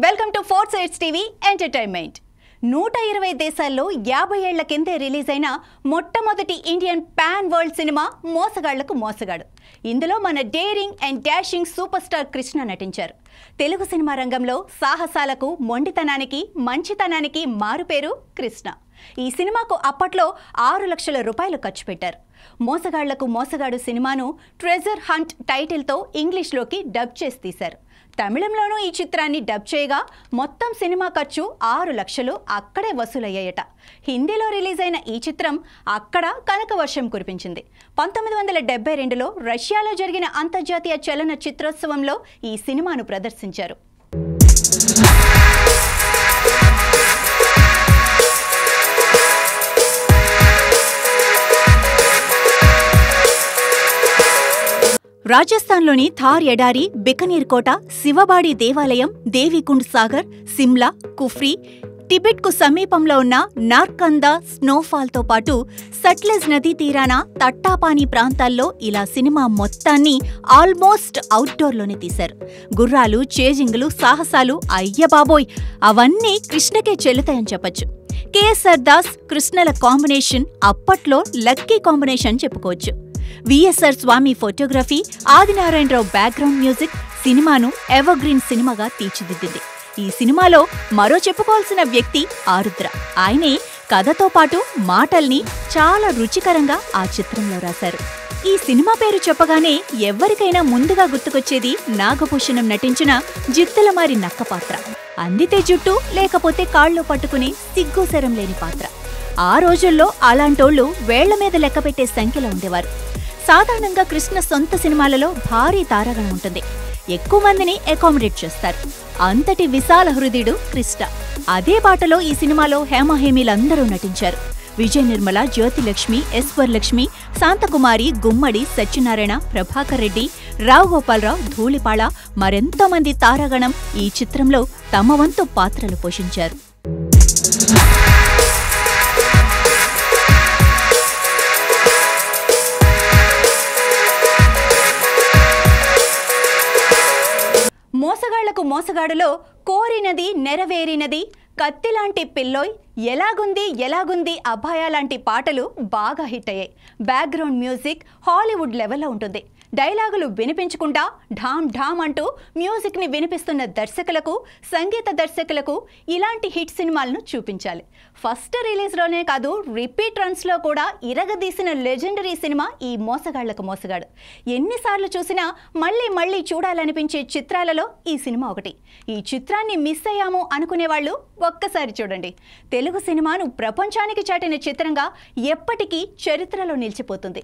Welcome to four sides TV entertainment. 120 దేశాల్లో 50 ఏళ్ల కిందే రిలీజ్ అయిన మొట్టమొదటి ఇండియన్ పాన్ వరల్డ్ సినిమా మోసగాళ్లకు మోసగాడు. ఇందులో మన daring and dashing super star Krishna నటించారు. తెలుగు సినిమా రంగంలో సాహసాలకు, మొండితనానికి, మంచితనానికి మారుపేరు కృష్ణ. ఈ సినిమాకు అప్పట్లో 6 లక్షల రూపాయలు ఖర్చు పెట్టారు. మోసగాళ్లకు మోసగాడు సినిమాను ట్రెజర్ హంట్ టైటిల్తో ఇంగ్లీష్లోకి డబ్ చేసి తీశారు. తమిళంలోనూ ఈ చిత్రాన్ని డబ్ చేయగా మొత్తం సినిమా ఖర్చు 6 లక్షలు అక్కడే వసూలయ్యాయట. హిందీలో రిలీజ్ అయిన ఈ చిత్రం అక్కడ కనకవర్షం కురిపించింది. 1972లో రష్యాలో జరిగిన అంతర్జాతీయ చలన చిత్రోత్సవంలో ఈ సినిమాను ప్రదర్శించారు. రాజస్థాన్లోని థార్ ఎడారి, బికనీర్ కోట, శివబాడి దేవాలయం, దేవికుండ్ సాగర్, సిమ్లా, కుఫ్రీ, టిబెట్కు సమీపంలో ఉన్న నార్కందా స్నోఫాల్తో పాటు సట్లెజ్ నదీ తీరాన తట్టాపానీ ప్రాంతాల్లో ఇలా సినిమా మొత్తాన్ని ఆల్మోస్ట్ అవుట్డోర్లోనే తీశారు. గుర్రాలు, చేజింగులు, సాహసాలు, అయ్యబాబోయ్ అవన్నీ కృష్ణకే చెల్లుతాయని చెప్పొచ్చు. కేఎస్ఆర్ దాస్, కృష్ణల కాంబినేషన్ అప్పట్లో లక్కీ కాంబినేషన్ చెప్పుకోవచ్చు. విఎస్ఆర్ స్వామి ఫోటోగ్రఫీ, ఆదినారాయణరావు బ్యాక్గ్రౌండ్ మ్యూజిక్ సినిమాను ఎవర్గ్రీన్ సినిమాగా తీర్చిదిద్దింది. ఈ సినిమాలో మరో చెప్పుకోవాల్సిన వ్యక్తి ఆరుద్ర. ఆయనే కథతో పాటు మాటల్ని చాలా రుచికరంగా ఆ చిత్రంలో రాశారు. ఈ సినిమా పేరు చెప్పగానే ఎవ్వరికైనా ముందుగా గుర్తుకొచ్చేది నాగభూషణం నటించిన జిత్తులమారి నక్క పాత్ర. అందితే జుట్టు, లేకపోతే కాళ్ళు పట్టుకునే సిగ్గుశరం లేని పాత్ర. ఆ రోజుల్లో అలాంటోళ్లు వేళ్ల మీద లెక్కపెట్టే సంఖ్యలో ఉండేవారు. సాధారణంగా కృష్ణ సొంత సినిమాలలో భారీ తారాగణం ఉంటుంది. ఎక్కువ మందిని అకామిడేట్ చేస్తారు. అంతటి విశాల హృదయుడు కృష్ణ. అదే బాటలో ఈ సినిమాలో హేమహేమీలందరూ నటించారు. విజయ్ నిర్మల, జ్యోతిలక్ష్మి, ఎస్ వరలక్ష్మి, శాంతకుమారి, గుమ్మడి, సత్యనారాయణ, ప్రభాకర్ రెడ్డి, రావు గోపాలరావు, ధూళిపాళ మరెంతో మంది తారాగణం ఈ చిత్రంలో తమ వంతు పాత్రలు పోషించారు. మోసగాళ్లకు మోసగాడులో కోరినది నెరవేరినది, కత్తిలాంటి పిల్లోయ్, ఎలాగుంది అభాయ లాంటి పాటలు బాగా హిట్ అయ్యాయి. బ్యాక్గ్రౌండ్ మ్యూజిక్ హాలీవుడ్ లెవెల్లో ఉంటుంది. డైలాగులు వినిపించకుండా ఢామ్ ఢామ్ అంటూ మ్యూజిక్ని వినిపిస్తున్న దర్శకులకు, సంగీత దర్శకులకు ఇలాంటి హిట్ సినిమాలను చూపించాలి. ఫస్ట్ రిలీజ్లోనే కాదు, రిపీట్ రన్స్లో కూడా ఇరగదీసిన లెజెండరీ సినిమా ఈ మోసగాళ్లకు మోసగాడు. ఎన్నిసార్లు చూసినా మళ్ళీ చూడాలనిపించే చిత్రాలలో ఈ సినిమా ఒకటి. ఈ చిత్రాన్ని మిస్ అయ్యాము అనుకునేవాళ్ళు ఒక్కసారి చూడండి. తెలుగు సినిమాను ప్రపంచానికి చాటిన చిత్రంగా ఎప్పటికీ చరిత్రలో నిలిచిపోతుంది.